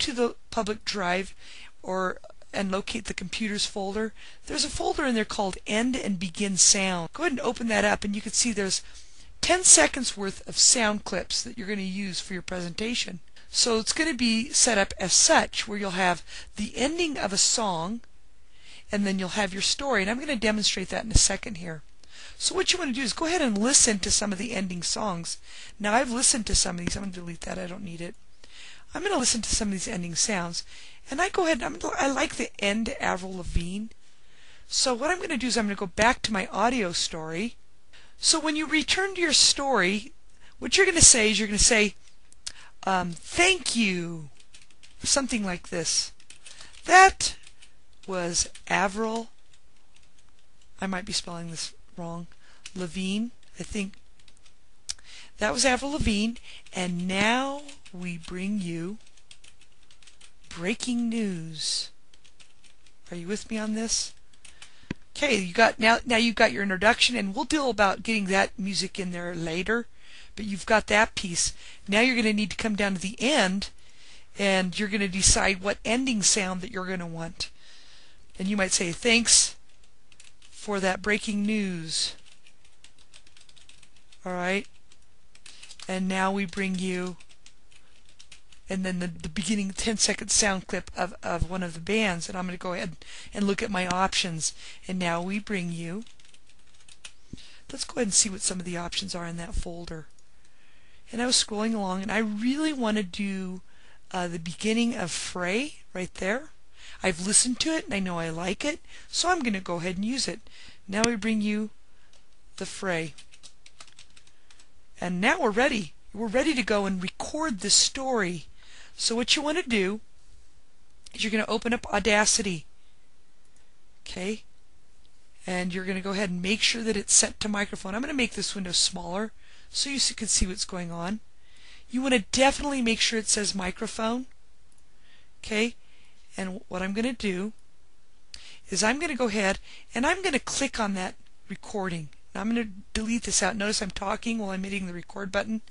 to the public drive and locate the computers folder, there's a folder in there called End and Begin Sound. Go ahead and open that up and you can see there's 10 seconds worth of sound clips that you're going to use for your presentation. So it's going to be set up as such, where you'll have the ending of a song and then you'll have your story, and I'm going to demonstrate that in a second here. So what you want to do is go ahead and listen to some of the ending songs. Now I've listened to some of these. I'm going to delete that. I don't need it. I'm going to listen to some of these ending sounds, and I like the end Avril Lavigne. So what I'm going to do is I'm going to go back to my audio story. So when you return to your story, what you're going to say is you're going to say, thank you, something like this. That was Avril, I might be spelling this wrong, Lavigne, I think. That was Avril Lavigne, and now we bring you breaking news. Are you with me on this? Okay, now you've got your introduction, and we'll deal about getting that music in there later, but you've got that piece. Now you're going to need to come down to the end, and you're going to decide what ending sound that you're going to want. And you might say, thanks for that breaking news. All right. And now we bring you, and then the beginning 10-second sound clip of one of the bands. And I'm going to go ahead and look at my options. And now we bring you, let's go ahead and see what some of the options are in that folder. And I was scrolling along, and I really want to do the beginning of Fray right there. I've listened to it and I know I like it, so I'm going to go ahead and use it. Now we bring you the Fray. And now we're ready. We're ready to go and record this story. So what you want to do is you're going to open up Audacity. Okay? And you're going to go ahead and make sure that it's set to microphone. I'm going to make this window smaller so you can see what's going on. You want to definitely make sure it says microphone. Okay? And what I'm going to do is I'm going to go ahead and I'm going to click on that recording. Now I'm going to delete this out. Notice I'm talking while I'm hitting the record button.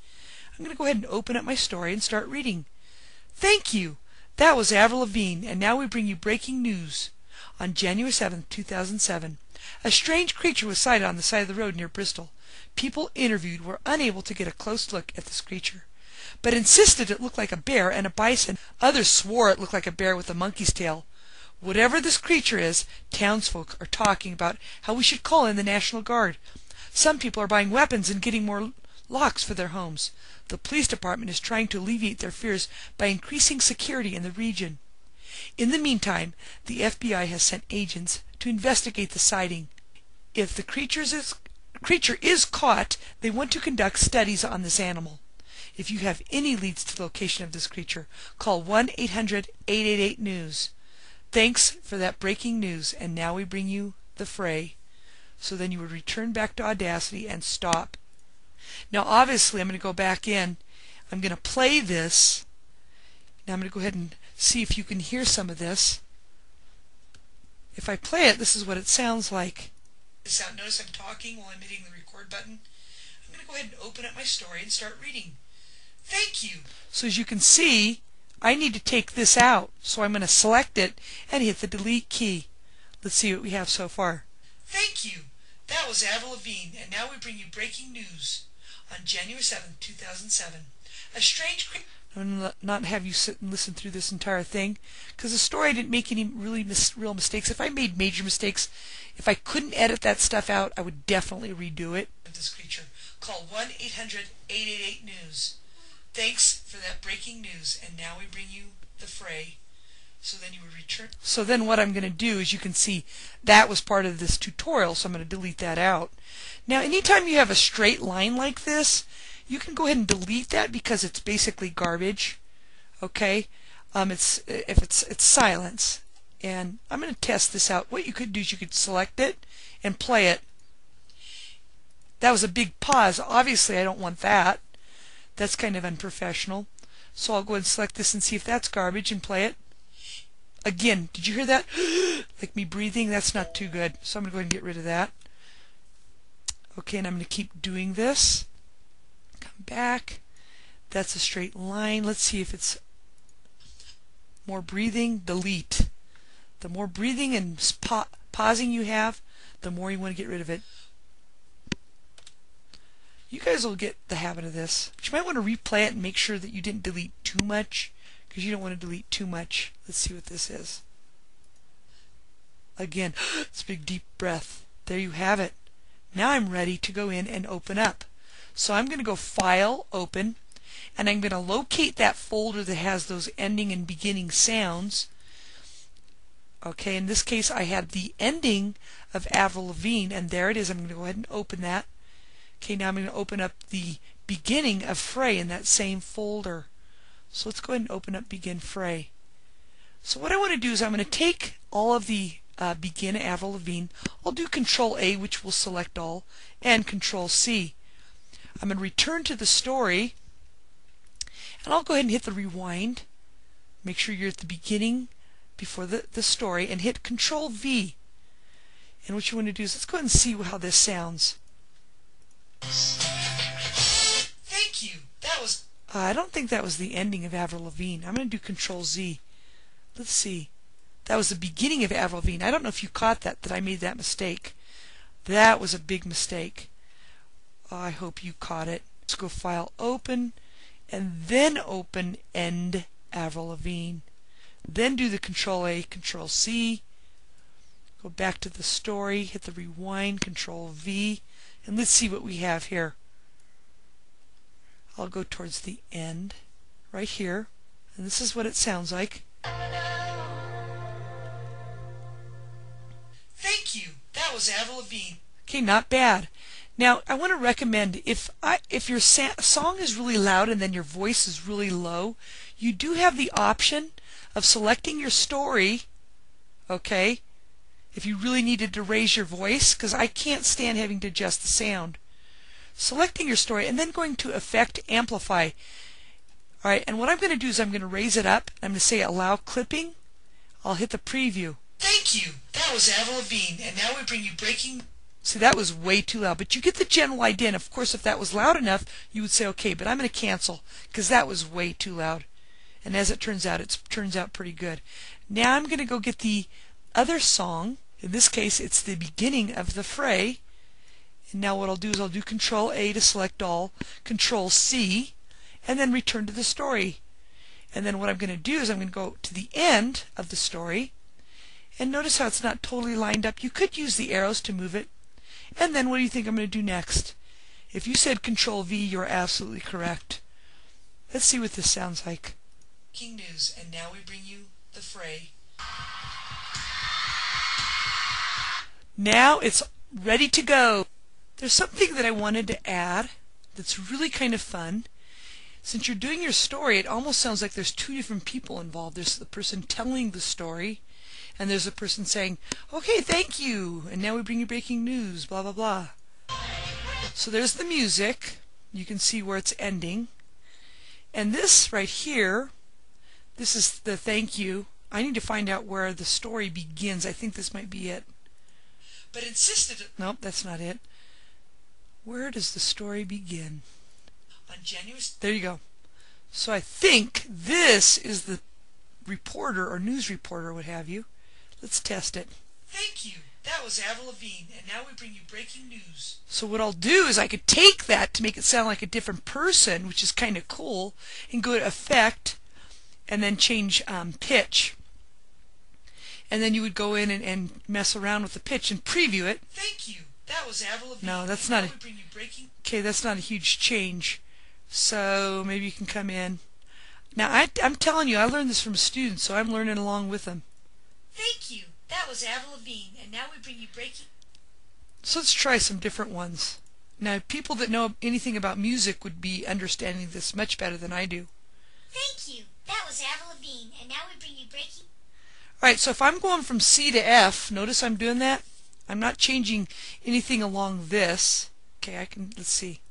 I'm going to go ahead and open up my story and start reading. Thank you. That was Avril Lavigne, and now we bring you breaking news. On January 7th, 2007, a strange creature was sighted on the side of the road near Bristol. People interviewed were unable to get a close look at this creature, but insisted it looked like a bear and a bison. Others swore it looked like a bear with a monkey's tail. Whatever this creature is, townsfolk are talking about how we should call in the National Guard. Some people are buying weapons and getting more locks for their homes. The police department is trying to alleviate their fears by increasing security in the region. In the meantime, the FBI has sent agents to investigate the sighting. If the creature is caught, they want to conduct studies on this animal. If you have any leads to the location of this creature, call 1-800-888-NEWS. Thanks for that breaking news, and now we bring you the Fray. So then you would return back to Audacity and stop. Now obviously I'm going to go back in. I'm going to play this. Now I'm going to go ahead and see if you can hear some of this. If I play it, this is what it sounds like. Notice I'm talking while I'm hitting the record button. I'm going to go ahead and open up my story and start reading. Thank you. So as you can see, I need to take this out. So I'm going to select it and hit the delete key. Let's see what we have so far. Thank you. That was Avril Lavigne, and now we bring you breaking news. On January 7th, 2007, a strange creature... I'm going to not have you sit and listen through this entire thing, because the story didn't make any really real mistakes. If I made major mistakes, if I couldn't edit that stuff out, I would definitely redo it. This creature, call 1-800-888-NEWS. Thanks for that breaking news, and now we bring you the Fray. So then you would return. So then what I'm going to do is, you can see that was part of this tutorial, so I'm going to delete that out. Now anytime you have a straight line like this, you can go ahead and delete that because it's basically garbage. Okay? It's silence. And I'm going to test this out. What you could do is you could select it and play it. That was a big pause. Obviously I don't want that. That's kind of unprofessional. So I'll go ahead and select this and see if that's garbage and play it. Again, did you hear that? Like me breathing? That's not too good. So I'm going to go ahead and get rid of that. Okay, and I'm going to keep doing this. Come back. That's a straight line. Let's see if it's... more breathing, delete. The more breathing and pausing you have, the more you want to get rid of it. You guys will get the habit of this. But you might want to replay it and make sure that you didn't delete too much, because you don't want to delete too much. Let's see what this is. Again, it's a big deep breath. There you have it. Now I'm ready to go in and open up. So I'm going to go File, Open, and I'm going to locate that folder that has those ending and beginning sounds. Okay, in this case I had the ending of Avril Lavigne, and there it is. I'm going to go ahead and open that. Okay, now I'm going to open up the beginning of Fray in that same folder. So let's go ahead and open up Begin Fray. So what I want to do is I'm going to take all of the Begin Avril Lavigne. I'll do Control A, which will select all, and Control C. I'm going to return to the story, and I'll go ahead and hit the rewind. Make sure you're at the beginning before the story, and hit Control V. And what you want to do is let's go ahead and see how this sounds. Thank you. That was. I don't think that was the ending of Avril Lavigne. I'm going to do Control Z. Let's see. That was the beginning of Avril Lavigne. I don't know if you caught that I made that mistake. That was a big mistake. I hope you caught it. Let's go File, Open, and then open End Avril Lavigne. Then do the Control A, Control C. Go back to the story, hit the rewind, Control V, and let's see what we have here. I'll go towards the end, right here, and this is what it sounds like. Thank you. That was Avril Lavigne. Okay, not bad. Now, I want to recommend, if your song is really loud and then your voice is really low, you do have the option of selecting your story, okay, if you really needed to raise your voice, because I can't stand having to adjust the sound. Selecting your story and then going to Effect, Amplify. Alright, and what I'm going to do is I'm going to raise it up. I'm going to say Allow Clipping. I'll hit the preview. Thank you. That was Avril Lavigne, and now we bring you breaking. See, that was way too loud, but you get the general idea. And of course, if that was loud enough, you would say, okay, but I'm going to cancel because that was way too loud. And as it turns out, it turns out pretty good. Now I'm going to go get the other song. In this case, it's the beginning of the Fray. And now what I'll do is I'll do Control A to select all, Control C, and then return to the story. And then what I'm going to do is I'm going to go to the end of the story. And notice how it's not totally lined up. You could use the arrows to move it. And then what do you think I'm going to do next? If you said Control V, you're absolutely correct. Let's see what this sounds like. Breaking news, and now we bring you the Fray. Now it's ready to go. There's something that I wanted to add that's really kind of fun. Since you're doing your story, it almost sounds like there's two different people involved. There's the person telling the story, and there's a person saying, okay, thank you, and now we bring you breaking news, blah, blah, blah. So there's the music. You can see where it's ending. And this right here, this is the thank you. I need to find out where the story begins. I think this might be it. But insisted. Nope, that's not it. Where does the story begin? On January. There you go. So I think this is the reporter or news reporter, what have you. Let's test it. Thank you. That was Avril Lavigne, and now we bring you breaking news. So what I'll do is I could take that to make it sound like a different person, which is kind of cool, and go to Effect, and then change pitch. And then you would go in and mess around with the pitch and preview it. Thank you. That was Avril Lavigne. No, that's not. Okay, that's not a huge change. So maybe you can come in. Now I'm telling you, I learned this from students, so I'm learning along with them. Thank you. That was Avril Lavigne, and now we bring you breaking. So let's try some different ones. Now, people that know anything about music would be understanding this much better than I do. Thank you. That was Avril Lavigne, and now we bring you breaking. Alright, so if I'm going from C to F, notice I'm doing that? I'm not changing anything along this. Okay, let's see.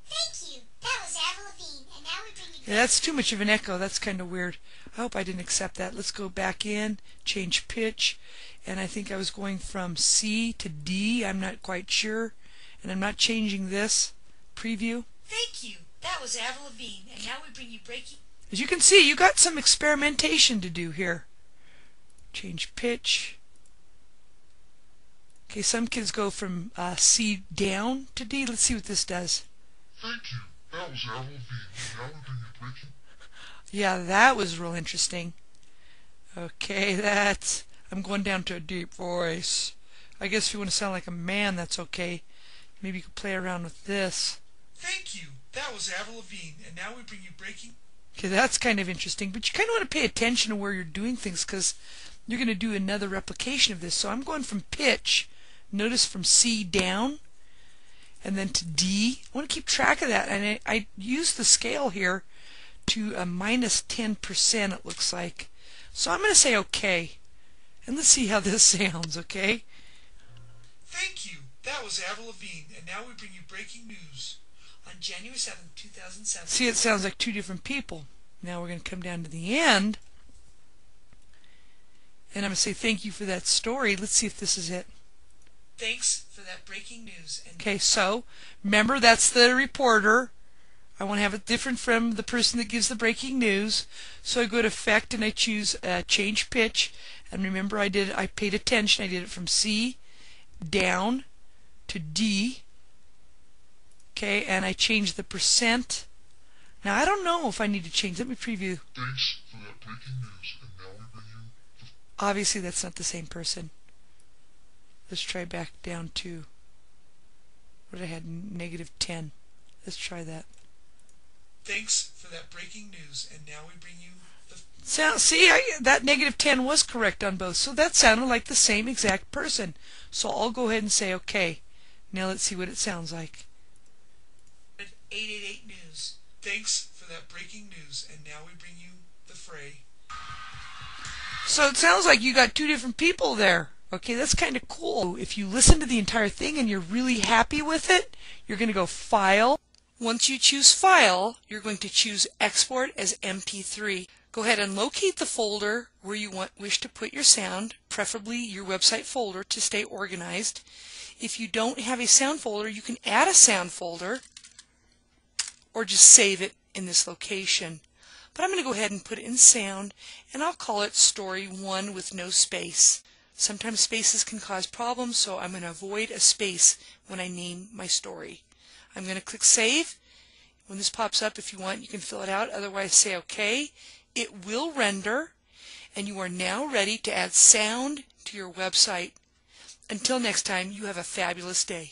Thank you. That was Avril Lavigne, and now we bring you. Yeah, that's too much of an echo. That's kind of weird. I hope I didn't accept that. Let's go back in, change pitch, and I think I was going from C to D. I'm not quite sure, and I'm not changing this. Preview. Thank you. That was Avril Lavigne, and now we bring you breaking. As you can see, you got some experimentation to do here. Change pitch. Okay, some kids go from C down to D. Let's see what this does. Thank you. That was Avril Lavigne. Now we're bringing breaking. Yeah, that was real interesting. Okay, I'm going down to a deep voice. I guess if you want to sound like a man, that's okay. Maybe you could play around with this. Thank you. That was Avril Lavigne, and now we bring you breaking. Okay, that's kind of interesting, but you kind of want to pay attention to where you're doing things because you're going to do another replication of this. So I'm going from pitch, notice from C down, and then to D. I want to keep track of that, and I use the scale here to a minus 10%, it looks like. So I'm going to say OK, and let's see how this sounds, okay? Thank you. That was Avril Lavigne, and now we bring you breaking news. On January 7, 2007. See, it sounds like two different people. Now we're going to come down to the end, and I'm going to say thank you for that story. Let's see if this is it. Thanks for that breaking news. Okay, so remember that's the reporter. I want to have it different from the person that gives the breaking news. So I go to Effect and I choose Change Pitch. And remember I paid attention. I did it from C down to D. Okay, and I changed the percent. Now I don't know if I need to change. Let me preview. Thanks for that breaking news, and now we bring you. Obviously that's not the same person. Let's try back down to what I had, -10. Let's try that. Thanks for that breaking news, and now we bring you the. See, that -10 was correct on both, so that sounded like the same exact person. So I'll go ahead and say OK. Now let's see what it sounds like. 888 News. Thanks for that breaking news, and now we bring you the fray. So it sounds like you got two different people there. Okay, that's kind of cool. If you listen to the entire thing and you're really happy with it, you're going to go File. Once you choose File, you're going to choose Export as MP3. Go ahead and locate the folder where you wish to put your sound, preferably your website folder to stay organized. If you don't have a sound folder, you can add a sound folder or just save it in this location. But I'm going to go ahead and put it in sound, and I'll call it Story 1 with no space. Sometimes spaces can cause problems, so I'm going to avoid a space when I name my story. I'm going to click Save. When this pops up, if you want, you can fill it out. Otherwise, say OK. It will render, and you are now ready to add sound to your website. Until next time, you have a fabulous day.